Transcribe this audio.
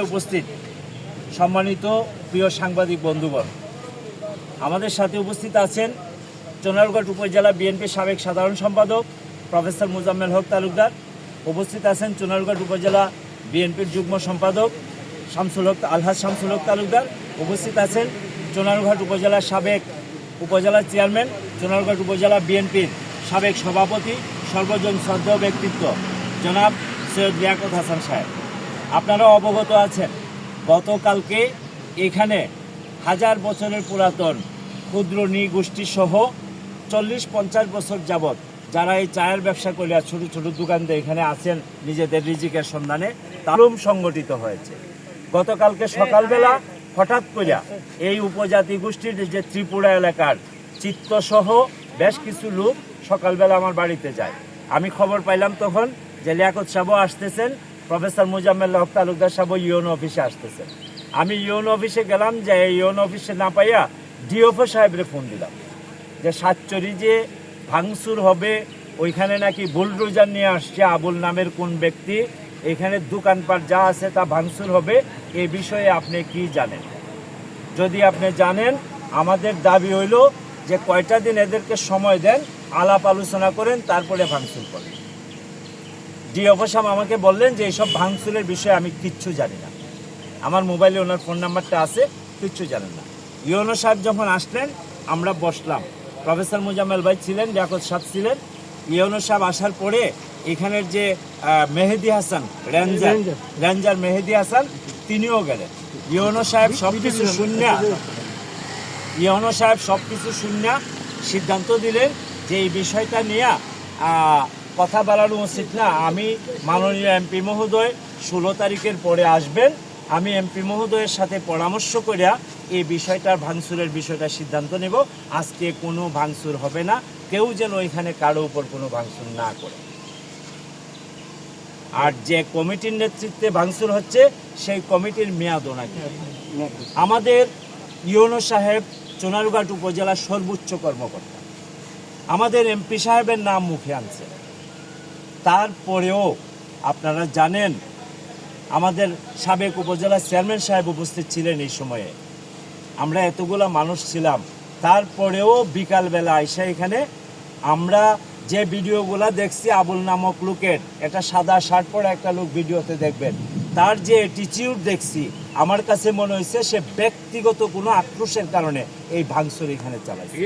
উপস্থিত সম্মানিত প্রিয় সাংবাদিক বন্ধুগণ, আমাদের সাথে উপস্থিত আছেন চুনারুঘাট উপজেলা বিএনপির সাবেক সাধারণ সম্পাদক প্রফেসর মোজাম্মেল হক তালুকদার, উপস্থিত আছেন চুনারুঘাট উপজেলা বিএনপির যুগ্ম সম্পাদক আলহাজ শামসুল হক তালুকদার, উপস্থিত আছেন চুনারুঘাট উপজেলার সাবেক উপজেলা চেয়ারম্যান, চুনারুঘাট উপজেলা বিএনপির সাবেক সভাপতি, সর্বজন শ্রদ্ধেয় ব্যক্তিত্ব জনাব সৈয়দ লিয়াকত হাসান সাহেব। আপনারা অবগত আছেন, গতকালকে এখানে 1000 বছরের পুরাতন ক্ষুদ্র নৃগোষ্ঠী সহ 40-50 বছর যাবৎ যারা এই চায়ের ব্যবসা করে আর ছোটো ছোটো দোকানদার এখানে আছেন নিজেদের রিজিকের সন্ধানে, তালুম সংগঠিত হয়েছে। গতকালকে সকালবেলা হঠাৎ করে এই উপজাতি গোষ্ঠীর যে ত্রিপুরা এলাকার চিত্তসহ বেশ কিছু লোক সকালবেলা আমার বাড়িতে যায়। আমি খবর পাইলাম তখন যে লিয়াকত সাহেবও আসতেছেন, প্রফেসর মোজাম্মেল হক তালুকদার সাহেব ইউনো অফিসে আসতেছেন। আমি ইউনো অফিসে গেলাম, যে ইউনো অফিসে না পাইয়া ডিওফো সাহেবরে ফোন দিলাম যে সাতচরি যে ভাঙচুর হবে ওইখানে নাকি বুলডোজার নিয়ে আসছে আবুল নামের কোন ব্যক্তি, এখানে দোকানপাট যা আছে তা ভাঙচুর হবে, এই বিষয়ে আপনি কি জানেন? যদি আপনি জানেন, আমাদের দাবি হইল যে কয়টা দিন এদেরকে সময় দেন, আলাপ আলোচনা করেন, তারপরে ভাঙচুর করেন। ডিওফো সাহেব আমাকে বললেন যে এইসব ভাঙচুরের বিষয়ে আমি কিচ্ছু জানি না, আমার মোবাইলে ওনার ফোন নাম্বারটা আছে, কিচ্ছু জানেন না। ইউনো সাহেব যখন আসলেন আমরা বসলাম, প্রফেসর মোজাম্মেল ভাই ছিলেন, লিয়াকত সাহেব ছিলেন। ইউনো সাহেব আসার পরে এখানের যে মেহেদি হাসান রেঞ্জার মেহেদি হাসান তিনিও গেলেন। ইউনো সাহেব সব কিছু শুনিয়া সিদ্ধান্ত দিলেন যে এই বিষয়টা নিয়ে কথা বাড়ানো উচিত না। আমি মাননীয় এমপি মহোদয় 16 তারিখের পরে আসবেন, আমি এমপি মহোদয়ের সাথে পরামর্শ করিয়া এই বিষয়টার ভাঙচুরের বিষয়টা সিদ্ধান্ত নেব। আজকে কোনো ভাঙচুর হবে না, কেউ যেন এখানে কারো উপর কোনো ভাঙচুর না করে। আর যে কমিটির নেতৃত্বে ভাঙচুর হচ্ছে সেই কমিটির মেয়াদও নাকি। আমাদের ইউনো সাহেব চুনারুঘাট উপজেলার সর্বোচ্চ কর্মকর্তা, আমাদের এমপি সাহেবের নাম মুখে আনছে। তারপরেও আপনারা জানেন আমাদের সাবেক উপজেলা চেয়ারম্যান সাহেব উপস্থিত ছিলেন এই সময়ে, আমরা এতগুলা মানুষ ছিলাম, তারপরেও বিকালবেলা আইসা এখানে আমরা যে ভিডিওগুলা দেখছি আবুল নামক লোকের, একটা সাদা শার্ট পরা একটা লোক ভিডিওতে দেখবেন, তার যে অ্যাটিটিউড দেখছি, আমার কাছে মনে হয়েছে সে ব্যক্তিগত কোনো আক্রোশের কারণে এই ভাঙচুর এখানে চালাচ্ছে।